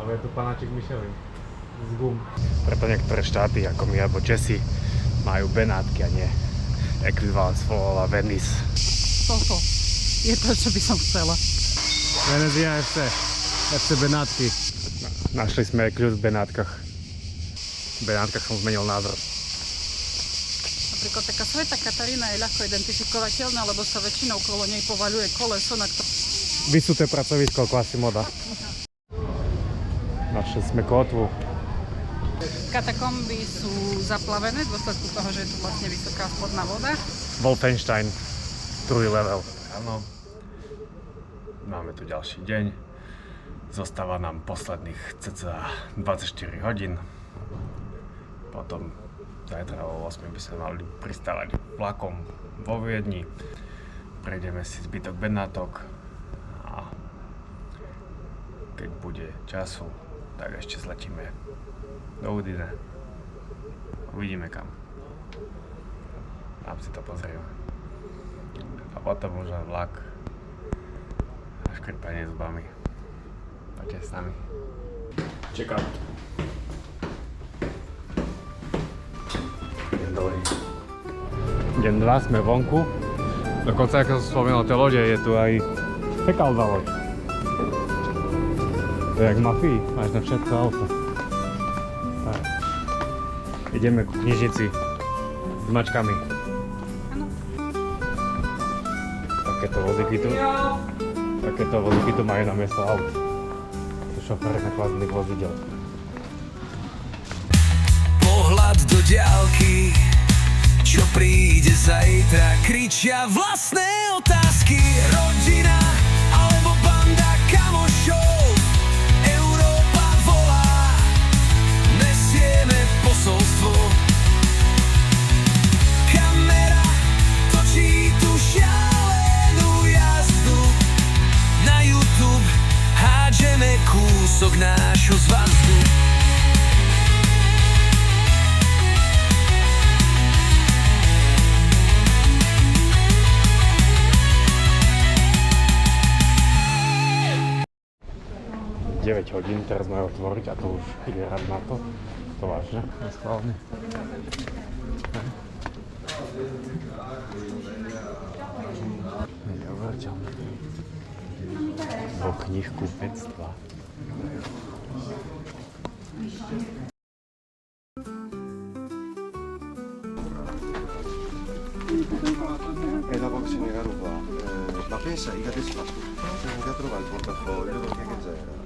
Alebo je tu panáčik Michelin z gum. Preto niektoré štáty ako my alebo Česi majú Benátky a nie ekvivalent Svola Venice. Toto je to, čo by som chcela. Venezia FC Benátky. Našli sme kľud v Benátkach. V Benátkach som zmenil názor. Napríklad taká Sveta Katarína je ľahko identifikovateľná, lebo sa väčšinou okolo nej povaľuje koleso, na ktoré... Vysuté pracovisko Quasimoda. Našli sme kotvu. Katakomby sú zaplavené v dôsledku toho, že je tu vlastne vysoká spodná voda. Wolfenstein, druhý level. Áno. Máme tu ďalší deň. Zostáva nám posledných cca 24 hodín. Potom zajtra o 8 by sme mali pristávať vlakom vo Viedni. Prejdeme si zbytok Benátok a keď bude času, tak ešte zletíme do Udine. Uvidíme kam. Tam si to pozrieme. A potom už len vlak a škrpanie zubami. Poďte s nami. Čekám. Deň 2 sme vonku. Dokonca, ako som spomenul o tej lode, je tu aj fekálna loď. To je jak mafii, máš na všetko auto. Tak. Ideme ku knižnici s mačkami. Takéto vozíky tu majú na miesto aut. To šoféry nakladných vozidel. Pohľad do diaľky, čo príde zajtra, kričia vlastné otázky. Rodina alebo banda kamošov, Európa volá, nesieme posolstvo. Kamera točí tu šialenú jazdu, na YouTube hádžeme kúsok nášho zvazdu. Hodín, teraz majú otvoriť a to už ide rád na to. To vážne, neschválne. Neuveriteľné. Do knihkupectva. È la box nera ruba, ma pensa che adesso siamo già trovato il portafoglio perché che c'era.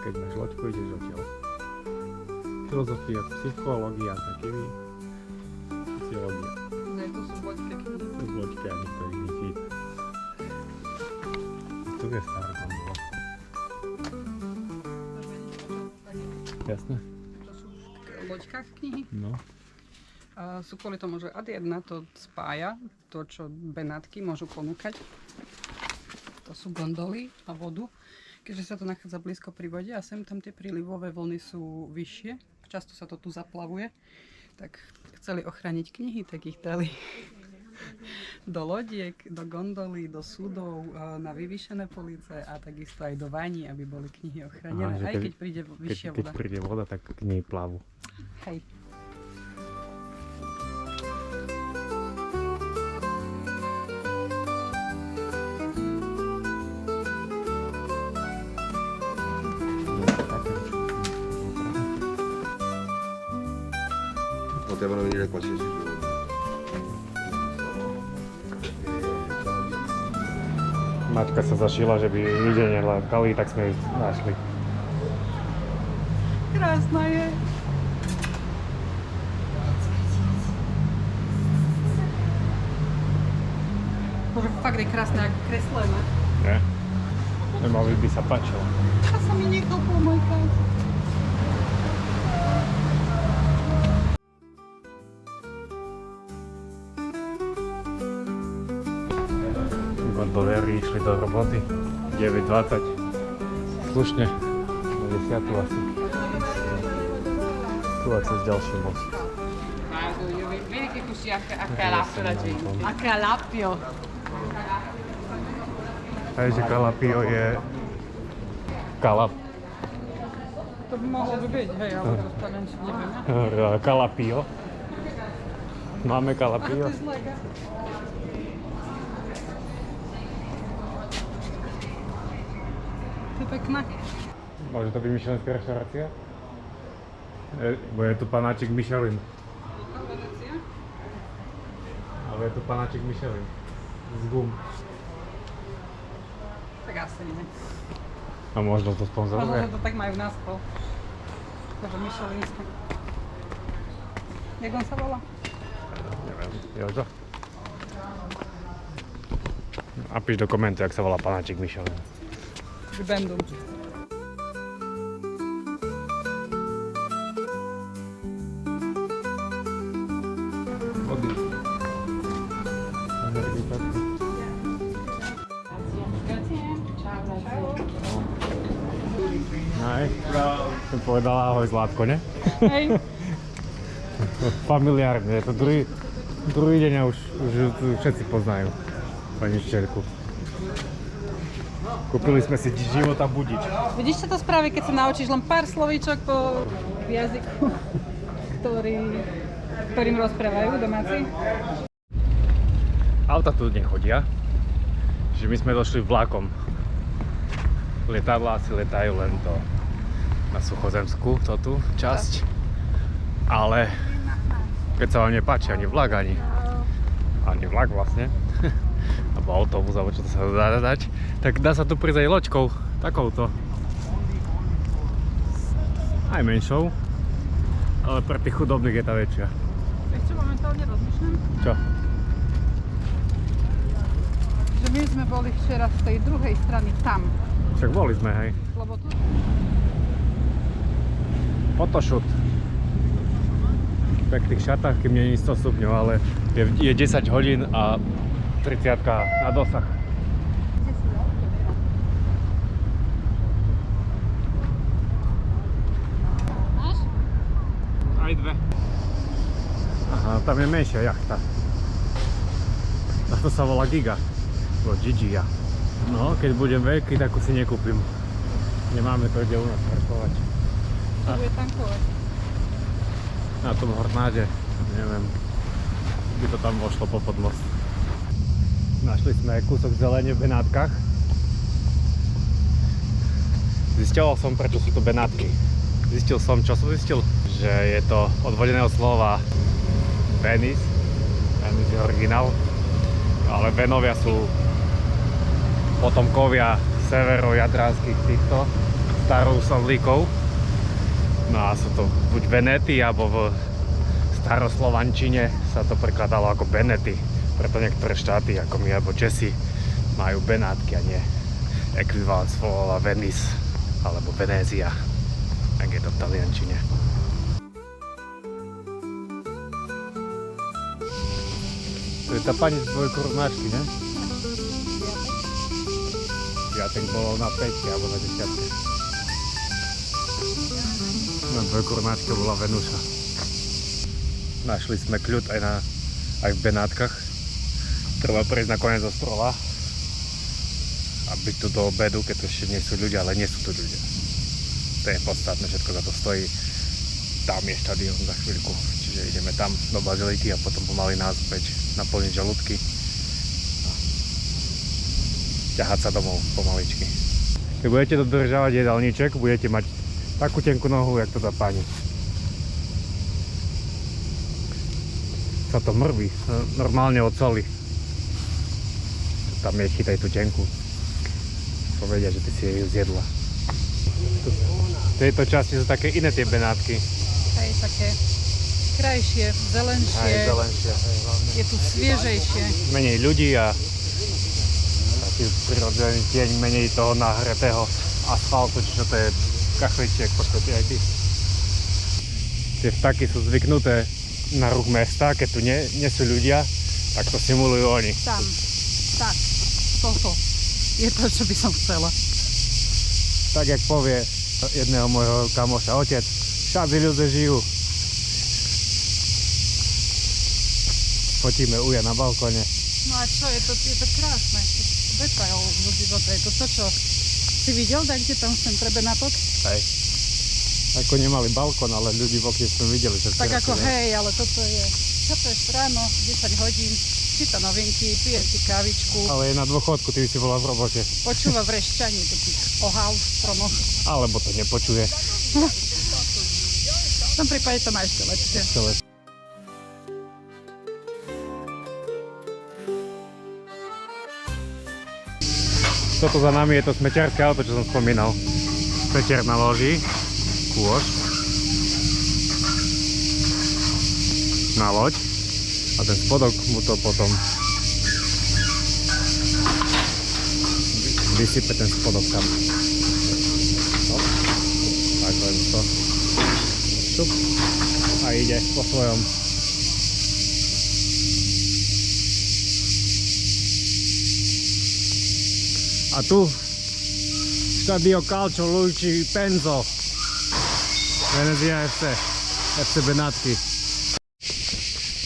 Keď máš loďku, ideš odtiaľ. Filozofia, psychológia, taký sociológia. Ne, to sú loďké knihy. To sú loďky a nikto ich nechytá. Tu je stará gondola. Jasné? To sú v loďkách knihy. No. A sú kvôli tomu, že AD1 to spája, to čo Benátky môžu ponúkať. To sú gondoly a vodu. Keďže sa to nachádza blízko pri vode a sem tam tie prílivové vlny sú vyššie, často sa to tu zaplavuje, tak chceli ochrániť knihy, tak ich dali do lodiek, do gondoly, do súdov, na vyvýšené police a takisto aj do vaní, aby boli knihy ochránené, aj keď príde vyššia voda. Keď príde voda, tak knihy plavú. Hej. Potevano venire qualsiasi giorno. Mačka sa zašila, že by ľudia nelákali, tak sme ju našli. Krásna je. Bože, fakt je krásne, ako kreslené. Nie? Nemohli by sa páčilo. A sa mi niekto pomojkať. Gondoléri išli do roboty 9:20. Slušne, na 10 asi. Tu a cez ďalší most. Vedi che così a calapio la gente. A calapio. Hej, že Kalapio je... Kalap. To by mohlo by byť, hej, ale to taliančine neviem. Kalapio. Máme Kalapio. To je pekné. Môže to byť myšelinská reštaurácia? Bo je tu panáčik Michelin. Ale je tu panáčik Michelin. Z gum. Tak asi nie. A možno to Možno, sponzoruje. že to tak majú na stôl. Takže Michelinské. Jak on sa volá? Neviem. Jožo? Napíš do komentu, jak sa volá panáčik Michelin. Bibendum. Vody. Hej, som povedala ahoj Zlátko, ne? Hej. Familiárne, je to druhý deň a už tu všetci poznajú pani Ščerku. Kúpili sme si života budič. Vidíš, čo to spraví, keď sa naučíš len pár slovíčok po jazyku, ktorým rozprávajú domáci? Auta tu nechodia, že my sme došli vlakom. Lietadlá si letajú len na Suchozemskú, tú časť. Ale keď sa vám nepáči ani vlak, ani vlak vlastne, alebo autobus, alebo čo to sa dá dať, tak dá sa tu prísť aj loďkou, takouto. Aj menšou, ale pre tých chudobných je tá väčšia. Vieš čo momentálne rozmýšľam? Čo? Že my sme boli včera z tej druhej strany tam. Však boli sme, hej. Lebo tu... Photoshoot. V pekných šatách, kým nie je 100 stupňov, ale je 10 hodín a 30 na dosah. Máš? Aj dve. Aha, tam je menšia jachta. A to sa volá Giga. Alebo Gigia. No, keď budem veľký, tak si nekúpim. Nemáme to kde u nás parkovať. To bude tankovať. Na tom Hornáde, neviem, by to tam vošlo popod most. Našli sme kúsok zelene v Benátkach. Zisťoval som, prečo sú to Benátky. Zistil som, čo som zistil? Že je to odvodené od slova Venice. Venice je originál. Ale Venovia sú potomkovia severo-jadranských týchto staroslíkov. No a sú to buď Venety, alebo v staroslovančine sa to prekladalo ako Benety. Preto niektoré štáty, ako my alebo Česi, majú Benátky a nie ekvivalent slova Venice alebo Venézia, ak je to v taliančine. To je tá pani z dvojkorunáčky, ne? Piatek bolo na 5 alebo na 10. Na dvojkorunáčke bola Venuša. Našli sme kľud aj v Benátkach. Treba prejsť na koniec ostrova a byť tu do obedu, keď tu ešte nie sú ľudia, ale nie sú tu ľudia. To je podstatné, všetko za to stojí. Tam je štadión za chvíľku, čiže ideme tam do baziliky a potom pomaly naspäť naplniť žalúdky a ťahať sa domov pomaličky. Keď budete dodržávať jedálniček, budete mať takú tenkú nohu, jak to tá pani. Sa to mrví, normálne od soli. Tam je, chytaj tú tenku. Povedia, že ty si ju zjedla. V tejto časti sú také iné tie Benátky. Hej, také krajšie, zelenšie. Aj zelenšie, hej, hlavne. Je tu sviežejšie. Menej ľudí a taký prirodzený tieň, menej toho nahretého asfaltu, čiže to je kachličiek v podstate aj ty. Tie vtaky sú zvyknuté na ruch mesta, keď tu nie sú ľudia, tak to simulujú oni. Tam, tak, toto je to, čo by som chcela. Tak jak povie jedného môjho kamoša, otec, všade ľudia žijú, fotíme uja na balkóne. No a čo, je to krásne. Detail do života. Je to to, čo si videl, tak kde tam sem pre Benátok? Hej. Ako nemali balkón, ale ľudí v okne sme videli, že Tak ako hej, ale toto je ráno, 10 hodín, číta novinky, pije si kávičku, Ale je na dôchodku, ty si bola v robote. počúva vrešťanie takých ohál v stromoch. Alebo to nepočuje. V tom prípade to má ešte lepšie. Celé. Toto za nami je to smeťarské auto, čo som spomínal. Smeťar naloží kôž na loď a ten spodok mu to potom vysype ten spodok tam. No. Tak len to. Šup. A ide po svojom. A tu Stadio Calcio Luigi Penzo, Venezia FC Benátky.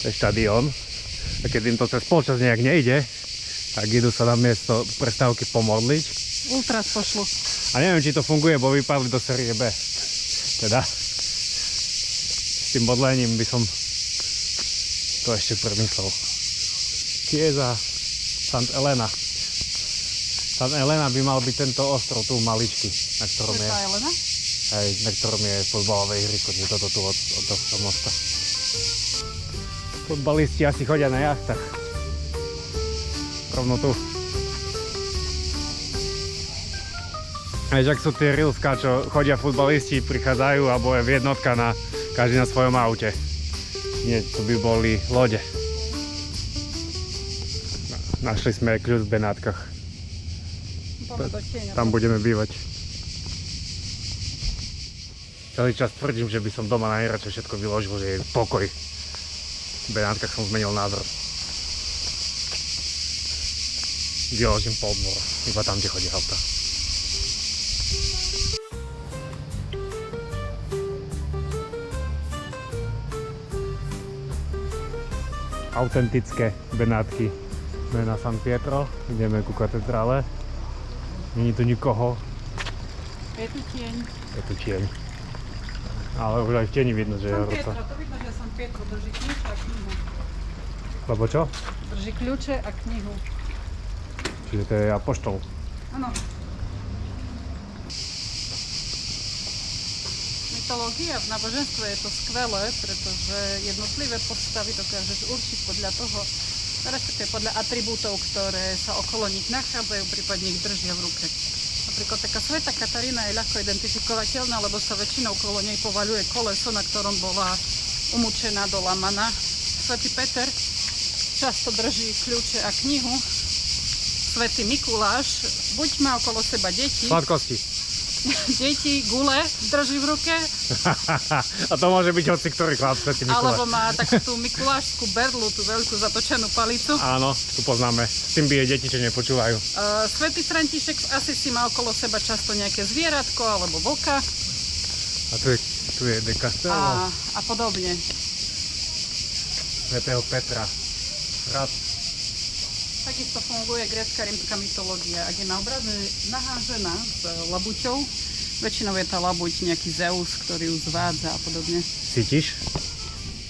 To je štadión. A keď im to cez polčas nejak nejde, tak idú sa na miesto prestávky pomodliť. Ultras pošlu. A neviem, či to funguje, bo vypadli do série B. Teda s tým modlením by som to ešte premyslel. Chiesa Sant Elena. Sant Elena by mal byť tento ostrov tu maličký, na ktorom je, Sveta Elena? hej, na ktorom je fotbalové ihrisko, nie toto tu od tohto mosta. Fotbalisti asi chodia na jachtách. Rovno tu. Vieš, ak sú tie rilská, čo chodia futbalisti, prichádzajú a je v jednotka na každý na svojom aute. Nie, tu by boli lode. Našli sme kľud v Benátkach. Tam budeme bývať. Celý čas tvrdím, že by som doma najradšej všetko vyložil, že je pokoj. V Benátkach som zmenil názor. Vyložím pol dvor, iba tam, kde chodí auta. Autentické Benátky. Sme na San Pietro, ideme ku katedrále. Není tu nikoho. Je tu tieň. Je tu tieň. Ale už aj v tieni vidno, že je San horúco. Pietro, to vidno, že San Pietro drží kľúče a knihu. Lebo čo? Drží kľúče a knihu. Čiže to je apoštol. Áno. Mytológia v náboženstve je to skvelé, pretože jednotlivé postavy dokážeš určiť podľa toho, respektíve podľa atribútov, ktoré sa okolo nich nachádzajú, prípadne ich držia v ruke. Napríklad taká Sveta Katarína je ľahko identifikovateľná, lebo sa väčšinou okolo nej povaľuje koleso, na ktorom bola umúčená do lamana. Svätý Peter často drží kľúče a knihu. Svätý Mikuláš buď má okolo seba deti, Sladkosti. deti, gule drží v ruke, A to môže byť hoci ktorý chlap, Svätý alebo Mikuláš. má takú tú mikulášskú berlu, tú veľkú zatočenú palicu. Áno, tu poznáme. S tým bije deti, čo nepočúvajú. Svätý František asi si má okolo seba často nejaké zvieratko alebo vlka A tu je De Castello, a podobne. Svätého Petra. Hrad. Takisto funguje grécka rímska mytológia. Ak je na obraze nahá žena s labuťou, väčšinou je tá labuť nejaký Zeus, ktorý ju zvádza a podobne. Cítiš?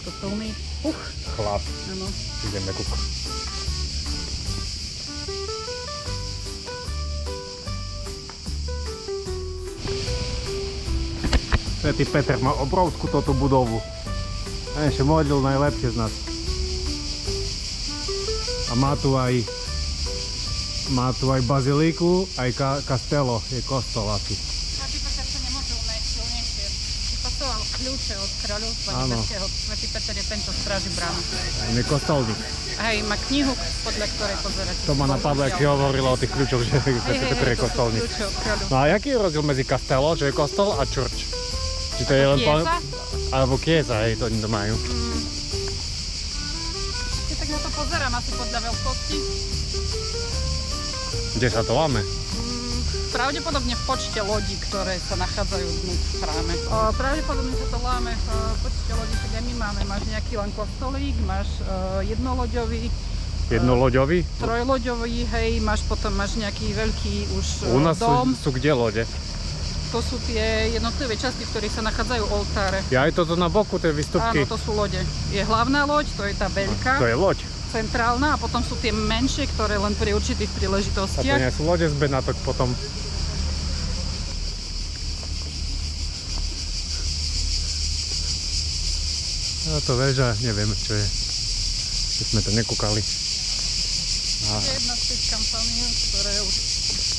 Kostolný puch. Chlap. Áno. Ideme kúk. Svätý Peter má obrovskú túto budovu. A ešte modlil najlepšie z nás. A má tu aj bazilíku, aj kastelo, je kostol asi. Svätý Peter sa nemôže unajť silnejšie. Vypasoval kľúče od kráľovstva Áno. nebeského. Svätý Peter je ten, čo stráži bránu. On je kostolník. Hej, má knihu, podľa ktorej pozerať. To ma napadlo, ak si hovorila o tých kľúčoch, že Svätý Peter je kostolník. Kľúče od kráľov. No a aký je rozdiel medzi kastelo, čo je kostol, a church? Či to je len Chiesa? Alebo kiesa, hej, to oni to majú. Keď tak na to pozerám, asi podľa veľkosti. Kde sa to láme? pravdepodobne v počte lodí, ktoré sa nachádzajú v chráme. Pravdepodobne sa to láme v počte lodí, tak aj my máme. Máš nejaký len kostolík, máš jednoloďový, Jednoloďový? trojloďový, hej, máš nejaký veľký už U nás dom. sú kde lode? To sú tie jednotlivé časti, v ktorých sa nachádzajú oltáre. Ja aj toto na boku, tie výstupky. Áno, to sú lode. Je hlavná loď, to je tá veľká, To je loď. centrálna, a potom sú tie menšie, ktoré len pri určitých A to príležitostiach. nie sú lode z Benátok potom. No to väža, nevieme čo je. My sme to nekúkali. Je jedna z tých kampaní, ktoré už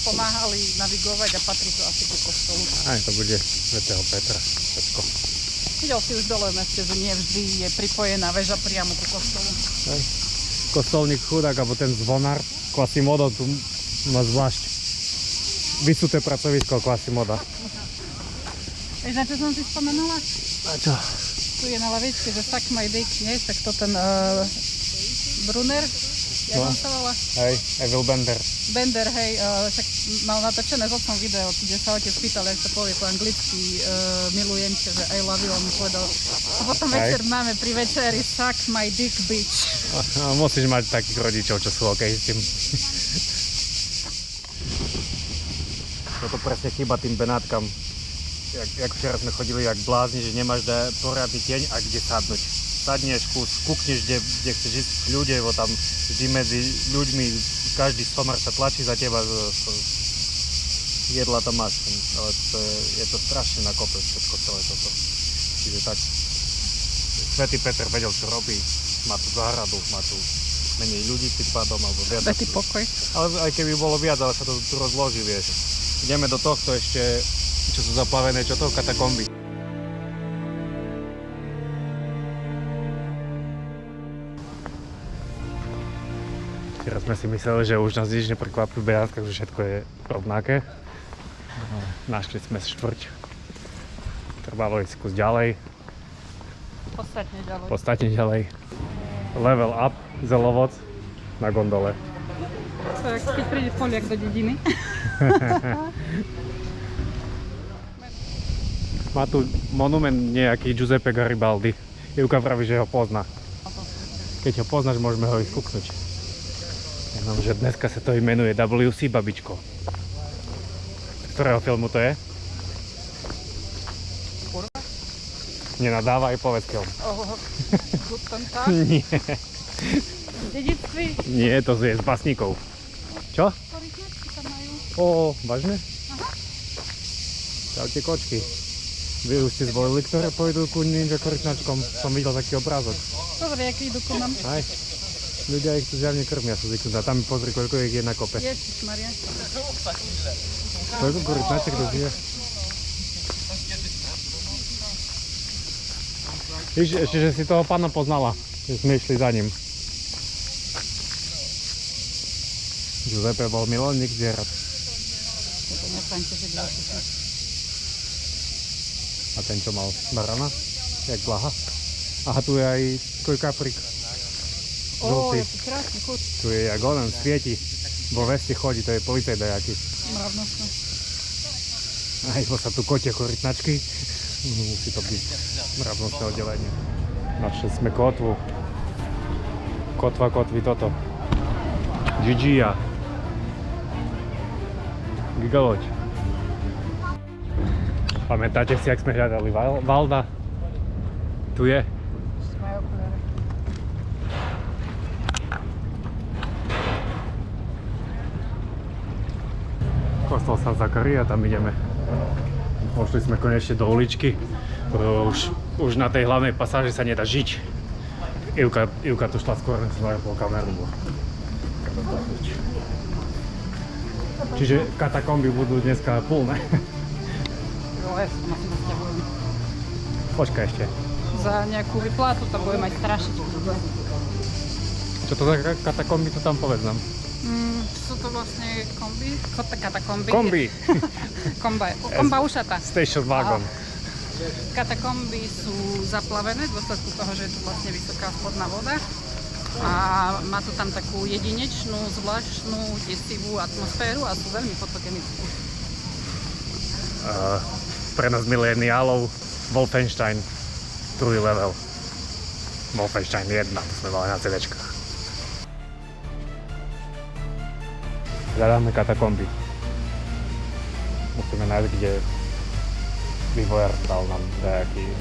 pomáhali navigovať, a patrí to asi ku kostolu. Aj to bude svätého Petra. Všetko. Videl si už dole v meste, že nie vždy je pripojená väža priamo ku kostolu. Hej. Kostolník chudák, alebo ten zvonár Quasimodo tu má zvlášť vysuté pracovisko Quasimoda. Vieš, na čo som si spomenula? A čo? Tu je na lavičke, že Suck My Dick, nie? Tak to ten Brunner, jak No. on sa volá? Hej, Evil Bender. Bender, hej, však mal natočené s otcom video, kde sa otec pýtal, jak sa povie po anglicky, milujem ťa, že I love you, on mu povedal. A potom Hej. večer máme pri večeri Suck My Dick, bitch. A musíš mať takých rodičov, čo sú OK s tým. Toto presne chýba tým Benátkam. Jak včera sme chodili jak blázni, že nemáš poriadny tieň a kde sadnúť. Sadneš, kúkneš, kde chceš ísť v ľude, bo tam vždy medzi ľuďmi každý somar sa tlačí za teba. Jedla tam máš, ale je to strašne na kope všetko celé toto. Čiže tak, Svätý Peter vedel, čo robí. Má tu záhradu, má tu menej ľudí tým pádom, alebo viac. Svätý pokoj. Ale aj keby bolo viac, ale sa to tu rozloží, vieš. Ideme do tohto ešte, čo sú zaplavené, čo to? Katakomby. Teraz sme si mysleli, že už nás nič neprekvapí v Benátkach, že všetko je rovnaké. Našli sme štvrť. Trebalo ísť kus ďalej, podstatne ďalej. Level up, Zelovoc na gondole. To je, keď príde Poliak do dediny. Má tu monument nejaký Giuseppe Garibaldi. Ivka praví, že ho pozná. Keď ho poznáš, môžeme ho ísť kúknuť. Ja mám, že dneska sa to imenuje WC Babičko. Z ktorého filmu to je? Kurva. Nenadávaj, povedz film. Guten Tag. Nie, V dedictví. nie, to je z Basníkov. Čo? Korytnačky tam majú. Ó, vážne? Čaute kočky. Vy už ste zvolili, ktoré pôjdu ku ninja korytnačkom. Som videl taký obrázok. Dobre, aký idú ku nám. Aj. Ľudia ich tu zjavne krmia, sú zvyknutí. A tam mi pozri, koľko ich je na kope. Ježišmaria. Koľko korytnaček to žije? Víš, ešte, že si toho pána poznala, že sme išli za ním. Giuseppe bol milovník zvierat. To nepaňte, že A ten, čo mal barana? Jak blaha? Aha, tu je aj tvoj kaprik. Ó, Žltý. jaký krásny kus. Tu je jak onen, svieti. Vo veste chodí, to je policaj dajaký. Mravnostné. Aj sa tu kotia korytnačky. Musí to byť mravnostné oddelenie. Našli sme kotvu. Kotva kotví toto. Gigia. Gigaloď. Pamätáte si, jak sme hľadali Valda? Tu je. Moje okuliare. Kostol San Zakaria, tam ideme. Pošli sme konečne do uličky. Už na tej hlavnej pasáži sa nedá žiť. Ivka tu šla skôr, než som po kameru. Čiže katakomby budú dneska plné. Jo, ja sa tam asi nasťahujem. Počkaj ešte. Za nejakú vyplátu to budem aj strašiť. Čo to za katakomby, to tam povedz nám. Sú to vlastne kombi? Katakomby. Kombi! Komba ušata. Station wagon. Katakomby sú zaplavené v dôsledku toho, že je tu vlastne vysoká spodná voda. A má to tam takú jedinečnú, zvláštnu, desivú atmosféru a sú veľmi fotogenické. Pre nás mileniálov Wolfenstein 2. level. Wolfenstein 1, to sme mali na CDčkách. Hľadáme katakomby. Musíme nájsť, kde vývojár dal nám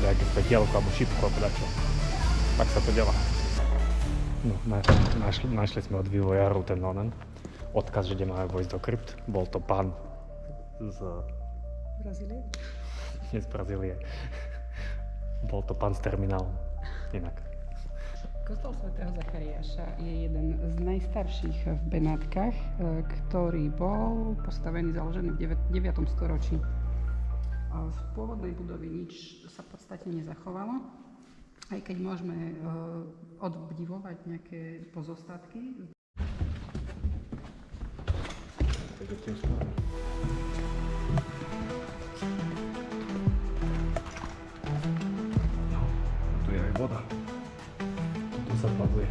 nejaké svetielko alebo šipku alebo dačo. Tak sa to delá. No, našli sme od vývojáru ten odkaz, že kde máme vojsť do krypt. Bol to pán z Brazílie? Nie z Brazílie. Bol to pán z terminálom. Inak. Kostol svätého Zachariáša je jeden z najstarších v Benátkach, ktorý bol postavený, založený v 9. storočí. Z pôvodnej budovy nič sa v podstate nezachovalo, aj keď môžeme odobdivovať nejaké pozostatky. Tu je aj voda. Tu sa plavuje.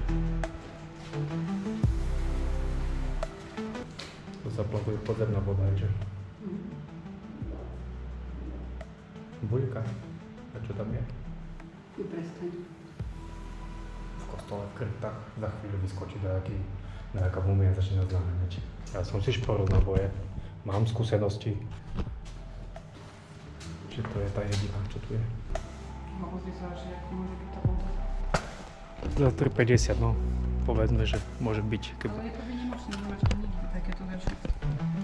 Tu sa plavuje podzemná voda, že? Bujka. A čo tam je? Prestaň. V kostole, v kryptách. Za chvíľu vyskočí nejaká mumia začne nás naháňať. Ja som si šporil na boje. Mám skúsenosti. Že to je tá jediná, čo tu je. No, pozri sa, že ako môže byť tá voda. Za 3,50, no. Povedzme, že môže byť. Ale je to výnimočné, nemáš to nikdy takéto veci.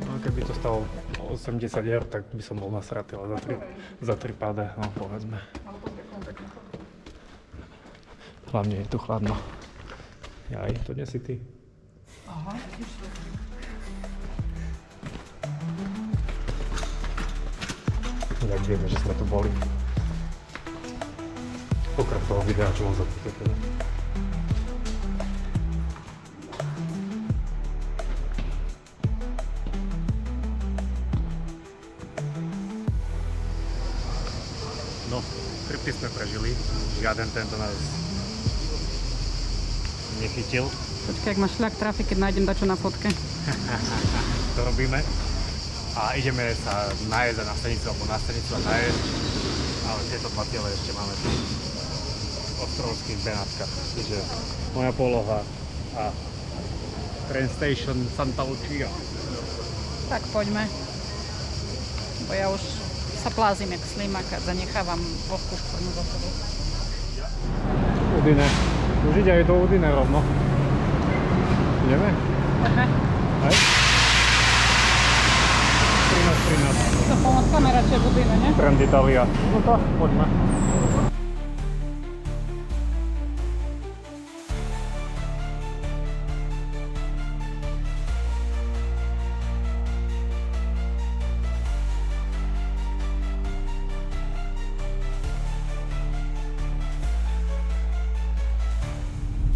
No, keby to stalo 80 eur, tak by som bol nasratý, ale za 3 páde, no povedzme. Ale pozri, ako pekne. Hlavne je tu chladno. Jaj, to nie si ty. Aha, vidíš to. Jak vieme, že sme tu boli. Okrem toho videa, čo mám zapísané. No, krypty sme prežili. Žiaden tento nás nechytil. Počkaj, ak máš šľak trafy, keď nájdem dačo na fotke. To robíme. A ideme sa najesť na stanicu alebo na stanicu a najesť. Ale tieto dva ciele ešte máme tu v ostrovských Benátkach. Čiže moja poloha a train station Santa Lucia. Tak poďme. Bo ja už sa plázim jak slimak a zanechávam vovku špornu za sebou. Udine. Už ide aj do Udine rovno. Ideme? Poďme. Hej? 13. To pomockáme radšej v Udine, ne? Trend Italia. No tak, poďme.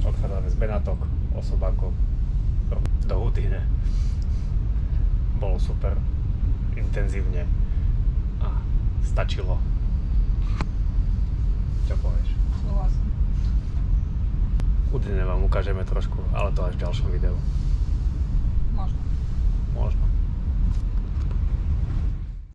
Odchádzame z Benátok, Osobákov do Udine. Bolo super, intenzívne a stačilo. Čo povieš? Súhlasím. Udine vám ukážeme trošku, ale to až v ďalšom videu. Možno. Možno.